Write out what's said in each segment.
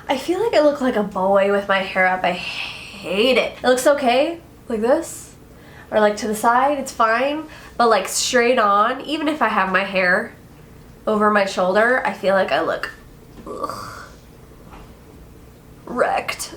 I feel like I look like a boy with my hair up. I hate it. It looks okay, like this, or like to the side, it's fine. But like straight on, even if I have my hair over my shoulder, I feel like I look wrecked.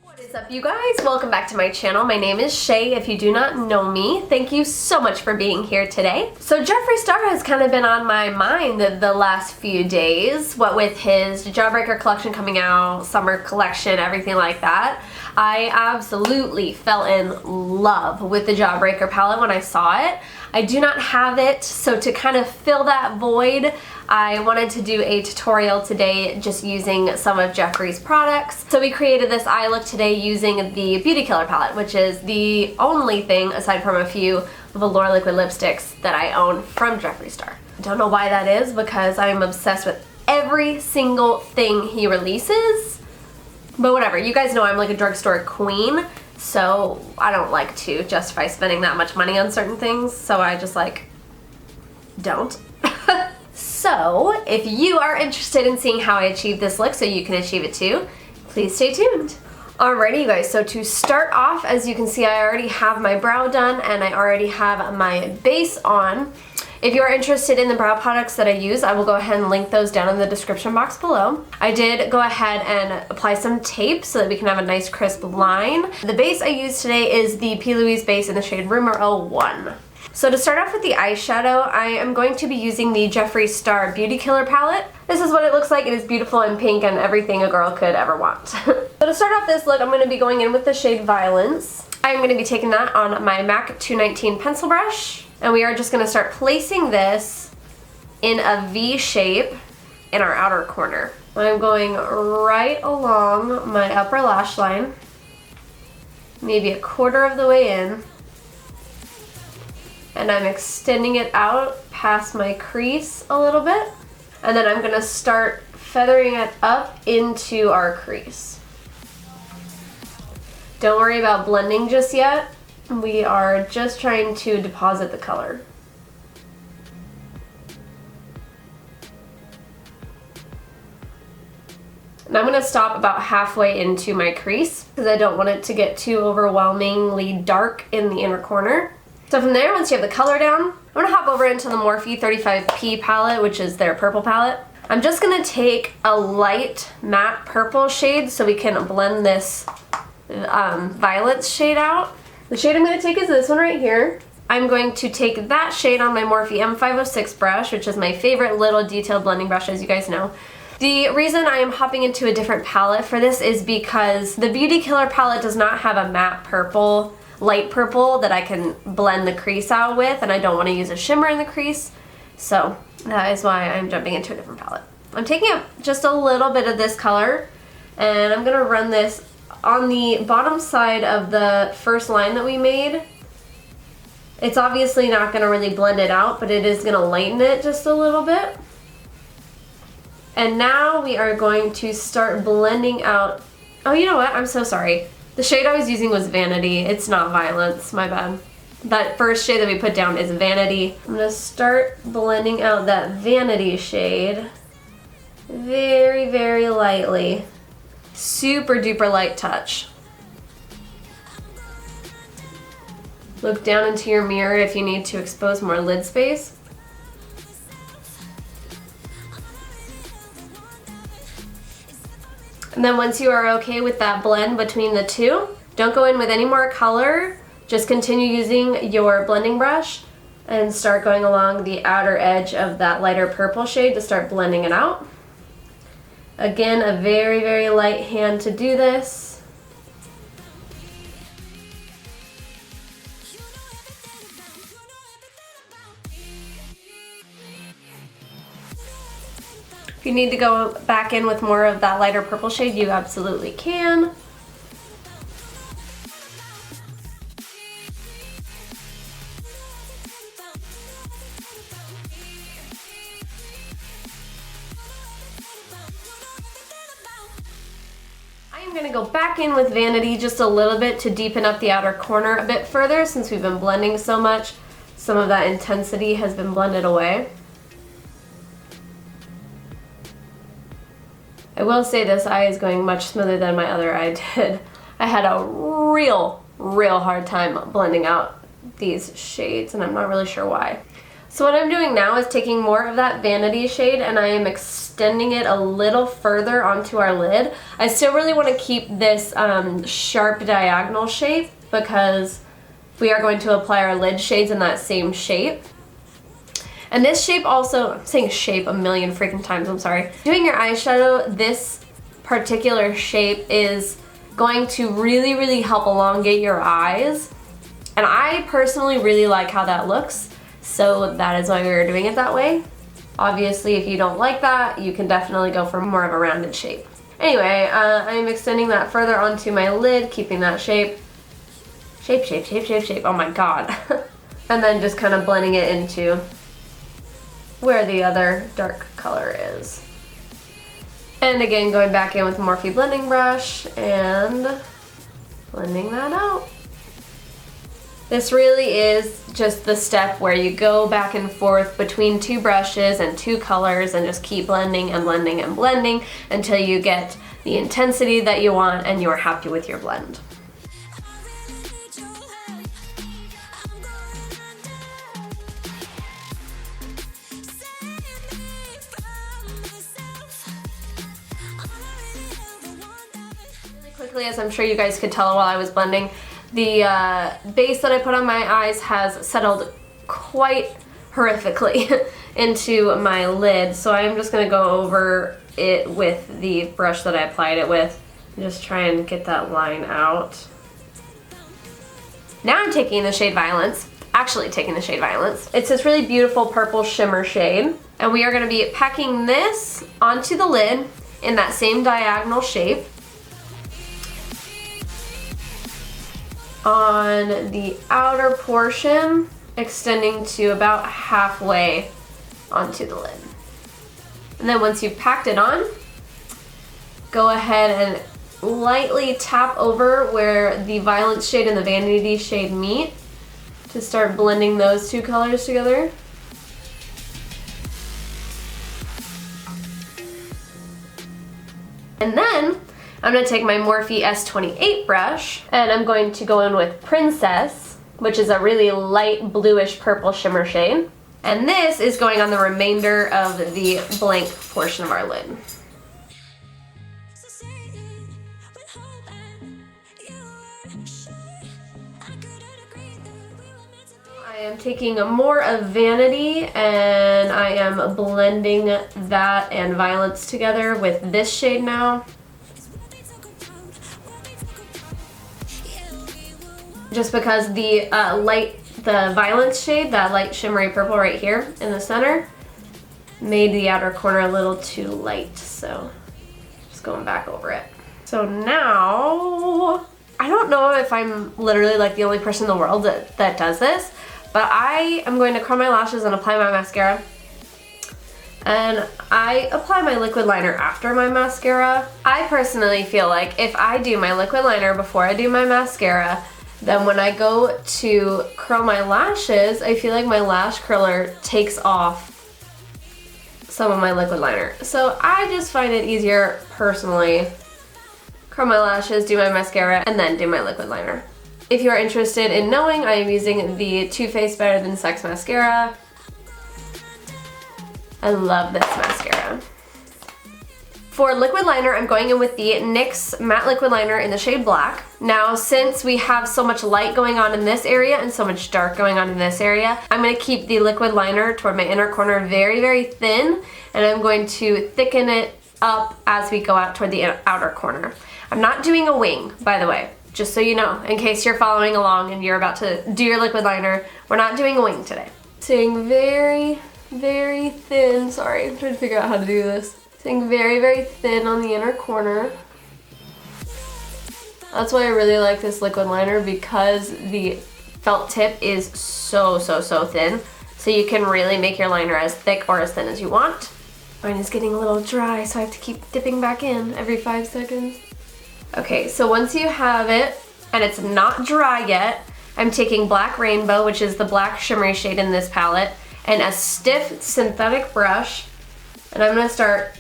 What is up, you guys? Welcome back to my channel. My name is Shay. If you do not know me, thank you so much for being here today. So Jeffree Star has kind of been on my mind the last few days, what with his Jawbreaker collection coming out, summer collection, everything like that. I absolutely fell in love with the Jawbreaker palette when I saw it. I do not have it, so to kind of fill that void, I wanted to do a tutorial today just using some of Jeffree's products. So we created this eye look today using the Beauty Killer palette, which is the only thing, aside from a few velour liquid lipsticks, that I own from Jeffree Star. I don't know why that is, because I'm obsessed with every single thing he releases. But whatever, you guys know I'm like a drugstore queen, so I don't like to justify spending that much money on certain things, so I just like don't. So if you are interested in seeing how I achieve this look so you can achieve it too, please stay tuned. Alrighty you guys, so to start off, as you can see, I already have my brow done and I already have my base on. If you're interested in the brow products that I use, I will go ahead and link those down in the description box below. I did go ahead and apply some tape so that we can have a nice crisp line. The base I used today is the P. Louise base in the shade Rumor 01. So to start off with the eyeshadow, I am going to be using the Jeffree Star Beauty Killer palette. This is what it looks like. It is beautiful and pink and everything a girl could ever want. So to start off this look, I'm going to be going in with the shade Violence. I'm going to be taking that on my MAC 219 pencil brush. And we are just going to start placing this in a V shape in our outer corner. I'm going right along my upper lash line, maybe a quarter of the way in. And I'm extending it out past my crease a little bit. And then I'm going to start feathering it up into our crease. Don't worry about blending just yet. We are just trying to deposit the color. And I'm going to stop about halfway into my crease because I don't want it to get too overwhelmingly dark in the inner corner. So from there, once you have the color down, I'm going to hop over into the Morphe 35P palette, which is their purple palette. I'm just going to take a light matte purple shade so we can blend this Violence shade out. The shade I'm going to take is this one right here. I'm going to take that shade on my Morphe M506 brush, which is my favorite little detailed blending brush, as you guys know. The reason I am hopping into a different palette for this is because the Beauty Killer palette does not have a matte purple, light purple that I can blend the crease out with, and I don't want to use a shimmer in the crease, so that is why I'm jumping into a different palette. I'm taking up just a little bit of this color, and I'm going to run this on the bottom side of the first line that we made. It's obviously not going to really blend it out, but it is going to lighten it just a little bit. And now we are going to start blending out. Oh, you know what? I'm so sorry. The shade I was using was Vanity. It's not Violence, my bad. That first shade that we put down is Vanity. I'm going to start blending out that Vanity shade very, very lightly. Super duper light touch. Look down into your mirror if you need to expose more lid space. And then once you are okay with that blend between the two, don't go in with any more color. Just continue using your blending brush and start going along the outer edge of that lighter purple shade to start blending it out. Again, a very, very light hand to do this. If you need to go back in with more of that lighter purple shade, you absolutely can. I'm gonna go back in with Vanity just a little bit to deepen up the outer corner a bit further since we've been blending so much. Some of that intensity has been blended away. I will say this eye is going much smoother than my other eye did. I had a real hard time blending out these shades and I'm not really sure why. So what I'm doing now is taking more of that Vanity shade and I am extending it a little further onto our lid. I still really want to keep this sharp diagonal shape because we are going to apply our lid shades in that same shape. And this shape also, I'm saying shape a million freaking times, I'm sorry. Doing your eyeshadow, this particular shape is going to really help elongate your eyes. And I personally really like how that looks. So that is why we were doing it that way. Obviously, if you don't like that, you can definitely go for more of a rounded shape. Anyway, I'm extending that further onto my lid, keeping that shape. Shape, oh my god. And then just kind of blending it into where the other dark color is. And again, going back in with the Morphe blending brush and blending that out. This really is just the step where you go back and forth between two brushes and two colors and just keep blending and blending and blending until you get the intensity that you want and you're happy with your blend. Really quickly, as I'm sure you guys could tell while I was blending, the base that I put on my eyes has settled quite horrifically into my lid, so I'm just going to go over it with the brush that I applied it with and just try and get that line out. Now I'm taking the shade Violence, actually taking the shade Violence. It's this really beautiful purple shimmer shade, and we are going to be packing this onto the lid in that same diagonal shape. On the outer portion, extending to about halfway onto the lid. And then once you've packed it on, go ahead and lightly tap over where the Violence shade and the Vanity shade meet to start blending those two colors together. And then I'm going to take my Morphe S28 brush and I'm going to go in with Princess, which is a really light bluish purple shimmer shade. And this is going on the remainder of the blank portion of our lid. I am taking more of Vanity and I am blending that and Violence together with this shade now. Just because the Violence shade, that light shimmery purple right here in the center, made the outer corner a little too light, so just going back over it. So now, I don't know if I'm literally like the only person in the world that does this, but I am going to curl my lashes and apply my mascara. And I apply my liquid liner after my mascara. I personally feel like if I do my liquid liner before I do my mascara, then when I go to curl my lashes, I feel like my lash curler takes off some of my liquid liner. So I just find it easier personally, curl my lashes, do my mascara, and then do my liquid liner. If you are interested in knowing, I am using the Too Faced Better Than Sex mascara. I love this mascara. For liquid liner, I'm going in with the NYX matte liquid liner in the shade Black. Now, since we have so much light going on in this area and so much dark going on in this area, I'm going to keep the liquid liner toward my inner corner very thin, and I'm going to thicken it up as we go out toward the outer corner. I'm not doing a wing, by the way, just so you know, in case you're following along and you're about to do your liquid liner. We're not doing a wing today. Staying very thin. Sorry, I'm trying to figure out how to do this. Staying very thin on the inner corner. That's why I really like this liquid liner, because the felt tip is so thin. So you can really make your liner as thick or as thin as you want. Mine is getting a little dry, so I have to keep dipping back in every 5 seconds. Okay, so once you have it, and it's not dry yet, I'm taking Black Rainbow, which is the black shimmery shade in this palette, and a stiff synthetic brush, and I'm gonna start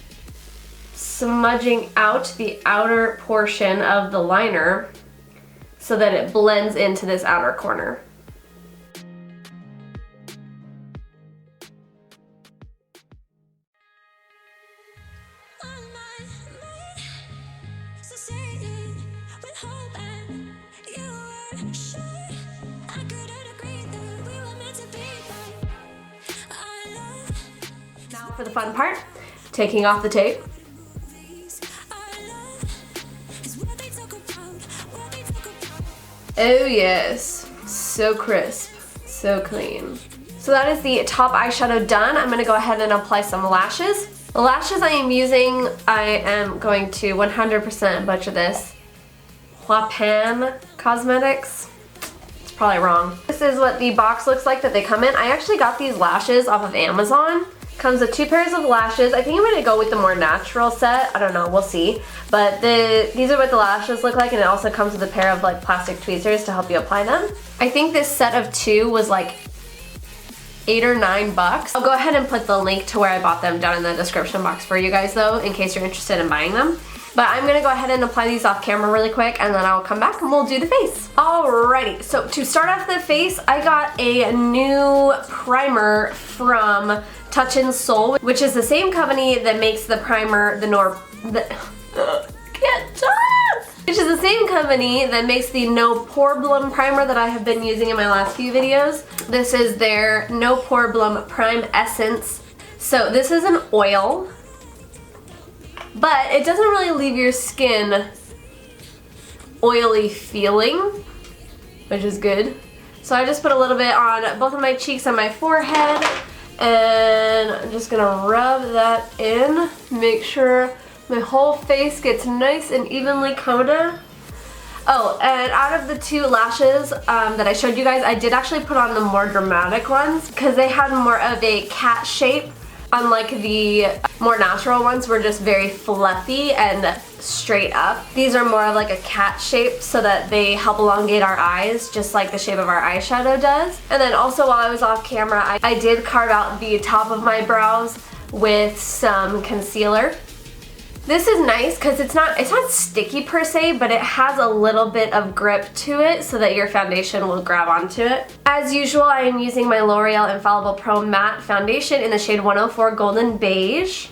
smudging out the outer portion of the liner so that it blends into this outer corner. Now for the fun part, taking off the tape. Oh yes, so crisp, so clean. So that is the top eyeshadow done. I'm gonna go ahead and apply some lashes. The lashes I am using, I am going to 100% butcher this. HUAPAN Cosmetics. It's probably wrong. This is what the box looks like that they come in. I actually got these lashes off of Amazon. Comes with 2 pairs of lashes. I think I'm gonna go with the more natural set. I don't know, we'll see. But these are what the lashes look like, and it also comes with a pair of like plastic tweezers to help you apply them. I think this set of 2 was like $8 or $9. I'll go ahead and put the link to where I bought them down in the description box for you guys though, in case you're interested in buying them. But I'm gonna go ahead and apply these off camera really quick, and then I'll come back and we'll do the face. Alrighty, so to start off the face, I got a new primer from Touch in Soul, which is the same company that makes the primer, which is the same company that makes the No Problem primer that I have been using in my last few videos. This is their No Problem Prime Essence. So this is an oil, but it doesn't really leave your skin oily feeling, which is good. So I just put a little bit on both of my cheeks and my forehead, and I'm just gonna rub that in, make sure my whole face gets nice and evenly coated. Oh, and out of the 2 lashes that I showed you guys, I did actually put on the more dramatic ones because they had more of a cat shape, unlike the more natural ones were just very fluffy and straight up. These are more of like a cat shape so that they help elongate our eyes, just like the shape of our eyeshadow does. And then also while I was off camera, I did carve out the top of my brows with some concealer. This is nice because it's not sticky per se, but it has a little bit of grip to it so that your foundation will grab onto it. As usual, I am using my L'Oreal Infallible Pro Matte Foundation in the shade 104 Golden Beige.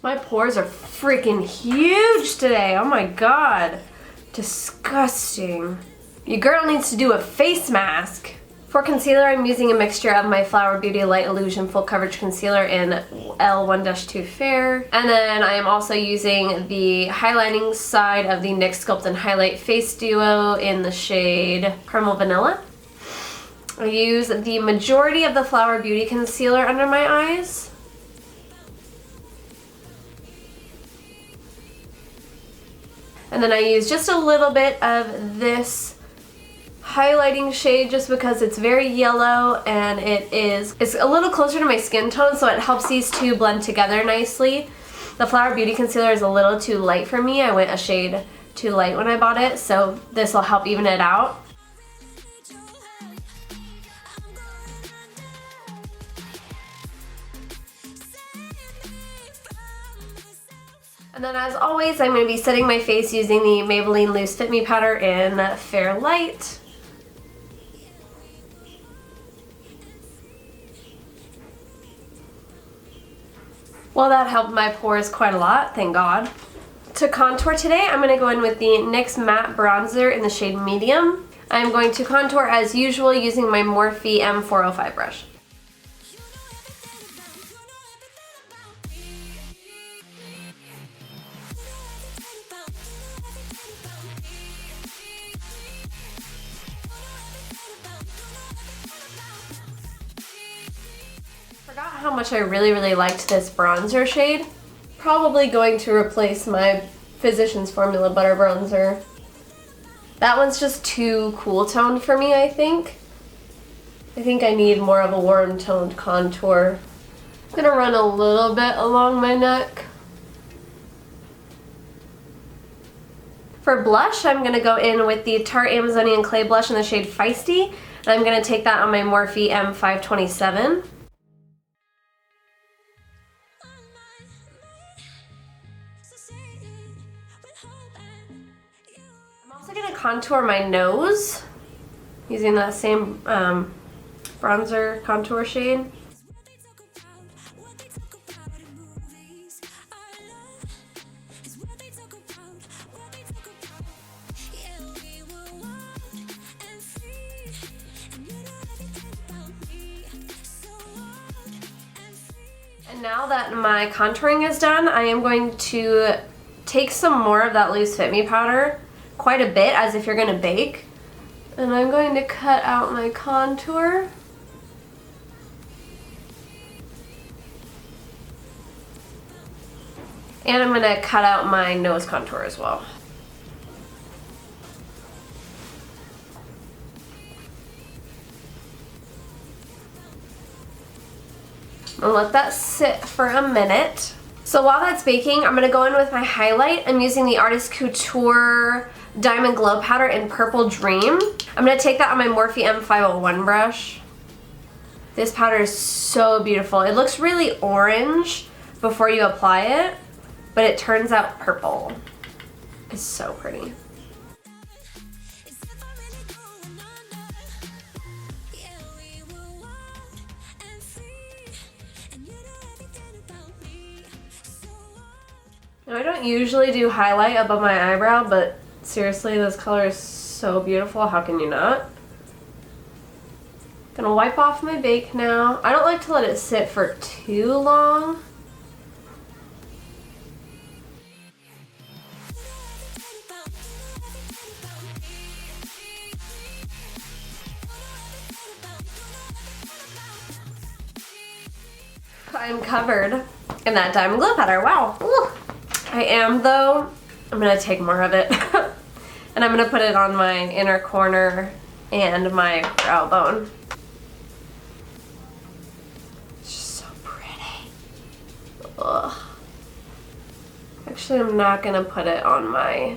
My pores are freaking huge today. Oh my god. Disgusting. Your girl needs to do a face mask. For concealer, I'm using a mixture of my Flower Beauty Light Illusion Full Coverage Concealer in L1-2 Fair. And then I am also using the highlighting side of the NYX Sculpt and Highlight Face Duo in the shade Caramel Vanilla. I use the majority of the Flower Beauty concealer under my eyes. And then I use just a little bit of this highlighting shade just because it's very yellow and it's a little closer to my skin tone, so it helps these 2 blend together nicely. The Flower Beauty concealer is a little too light for me. I went a shade too light when I bought it, so this will help even it out. And then as always, I'm going to be setting my face using the Maybelline Loose Fit Me powder in Fair Light. Well, that helped my pores quite a lot, thank God. To contour today, I'm going to go in with the NYX Matte Bronzer in the shade Medium. I'm going to contour as usual using my Morphe M405 brush. Forgot how much I really liked this bronzer shade. Probably going to replace my Physicians Formula Butter Bronzer. That one's just too cool toned for me, I think. I think I need more of a warm toned contour. I'm gonna run a little bit along my neck. For blush, I'm gonna go in with the Tarte Amazonian Clay Blush in the shade Feisty, and I'm gonna take that on my Morphe M527. I'm also gonna contour my nose using that same bronzer contour shade. And now that my contouring is done, I am going to take some more of that Loose Fit Me powder, quite a bit, as if you're gonna bake. And I'm going to cut out my contour. And I'm gonna cut out my nose contour as well. I'll let that sit for a minute. So while that's baking, I'm gonna go in with my highlight. I'm using the Artist Couture Diamond Glow Powder in Purple Dream. I'm gonna take that on my Morphe M501 brush. This powder is so beautiful. It looks really orange before you apply it, but it turns out purple. It's so pretty. Now, I don't usually do highlight above my eyebrow, but seriously, this color is so beautiful. How can you not? Gonna wipe off my bake now. I don't like to let it sit for too long. I'm covered in that Diamond Glow powder. Wow. Ooh. I am though. I'm gonna take more of it and I'm gonna put it on my inner corner and my brow bone. It's just so pretty. Ugh. Actually, I'm not gonna put it on my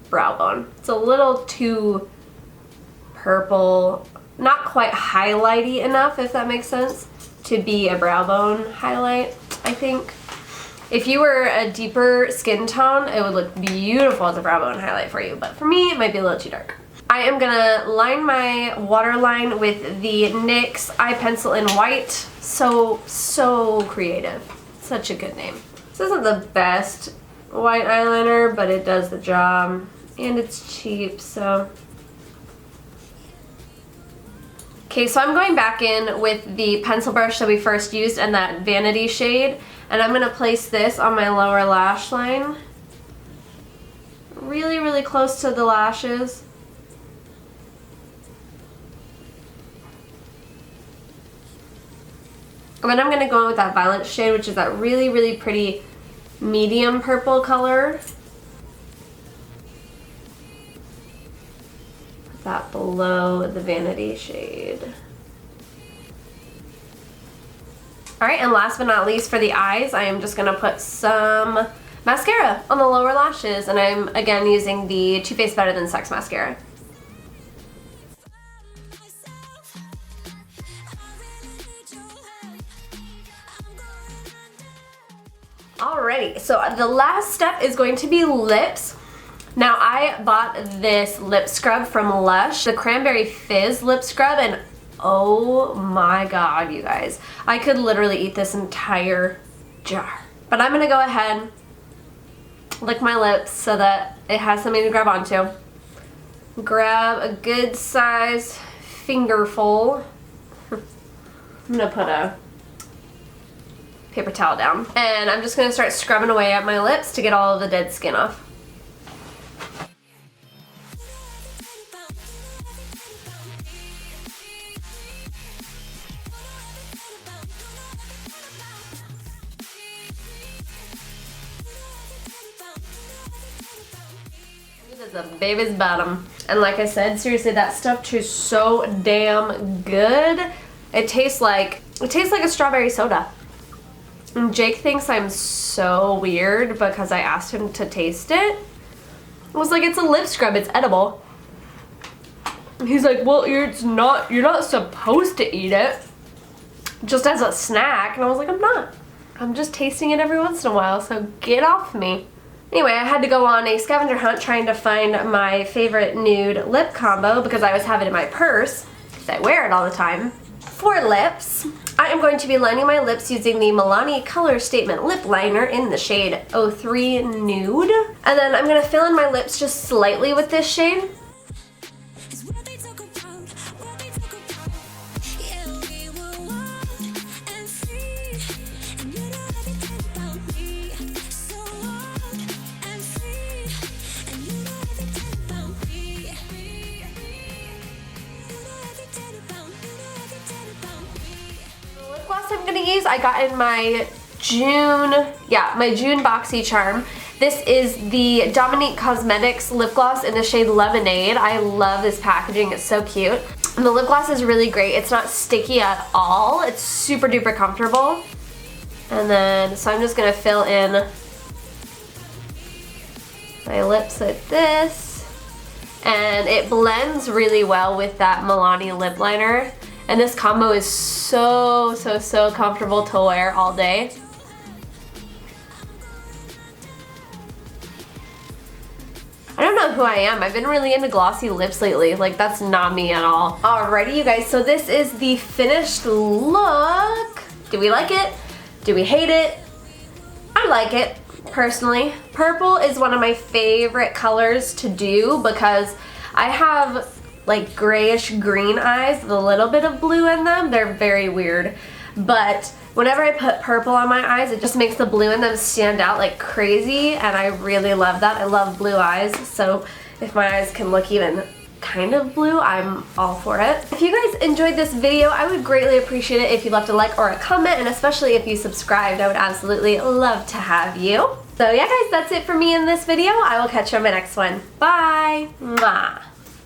brow bone. It's a little too purple, not quite highlighty enough, if that makes sense, to be a brow bone highlight, I think. If you were a deeper skin tone, it would look beautiful as a brow bone highlight for you, but for me, it might be a little too dark. I am gonna line my waterline with the NYX Eye Pencil in White. So creative. Such a good name. This isn't the best white eyeliner, but it does the job, and it's cheap, so. Okay, so I'm going back in with the pencil brush that we first used and that Vanity shade, and I'm gonna place this on my lower lash line. Really close to the lashes. And then I'm gonna go in with that Violet shade, which is that really pretty medium purple color. Put that below the Vanity shade. Alright, and last but not least for the eyes, I am just gonna put some mascara on the lower lashes, and I'm again using the Too Faced Better Than Sex mascara. Alrighty, so the last step is going to be lips. Now, I bought this lip scrub from Lush, the Cranberry Fizz lip scrub, and oh my god, you guys. I could literally eat this entire jar. But I'm gonna go ahead, lick my lips so that it has something to grab onto. Grab a good size fingerful. I'm gonna put a paper towel down. And I'm just gonna start scrubbing away at my lips to get all of the dead skin off. is a baby's bottom. And like I said, seriously, that stuff tastes so damn good. It tastes like a strawberry soda. And Jake thinks I'm so weird because I asked him to taste it. I was like, it's a lip scrub, it's edible. And he's like, well, you're not supposed to eat it. Just as a snack. And I was like, I'm not. I'm just tasting it every once in a while, so get off me. Anyway, I had to go on a scavenger hunt trying to find my favorite nude lip combo because I was having it in my purse, because I wear it all the time. For lips, I am going to be lining my lips using the Milani Color Statement Lip Liner in the shade 03 Nude. And then I'm going to fill in my lips just slightly with this shade. I'm gonna use, I got in my June Boxy Charm. This is the Dominique Cosmetics lip gloss in the shade Lemonade. I love this packaging, it's so cute. And the lip gloss is really great. It's not sticky at all. It's super duper comfortable. And then, so I'm just gonna fill in my lips like this. And it blends really well with that Milani lip liner. And this combo is so comfortable to wear all day. I don't know who I am. I've been really into glossy lips lately. Like, that's not me at all. Alrighty, you guys, so this is the finished look. Do we like it? Do we hate it? I like it, personally. Purple is one of my favorite colors to do because I have like grayish green eyes with a little bit of blue in them. They're very weird. But whenever I put purple on my eyes, it just makes the blue in them stand out like crazy, and I really love that. I love blue eyes, so if my eyes can look even kind of blue, I'm all for it. If you guys enjoyed this video, I would greatly appreciate it if you left a like or a comment, and especially if you subscribed. I would absolutely love to have you. So yeah guys, that's it for me in this video. I will catch you on my next one. Bye! Mwah.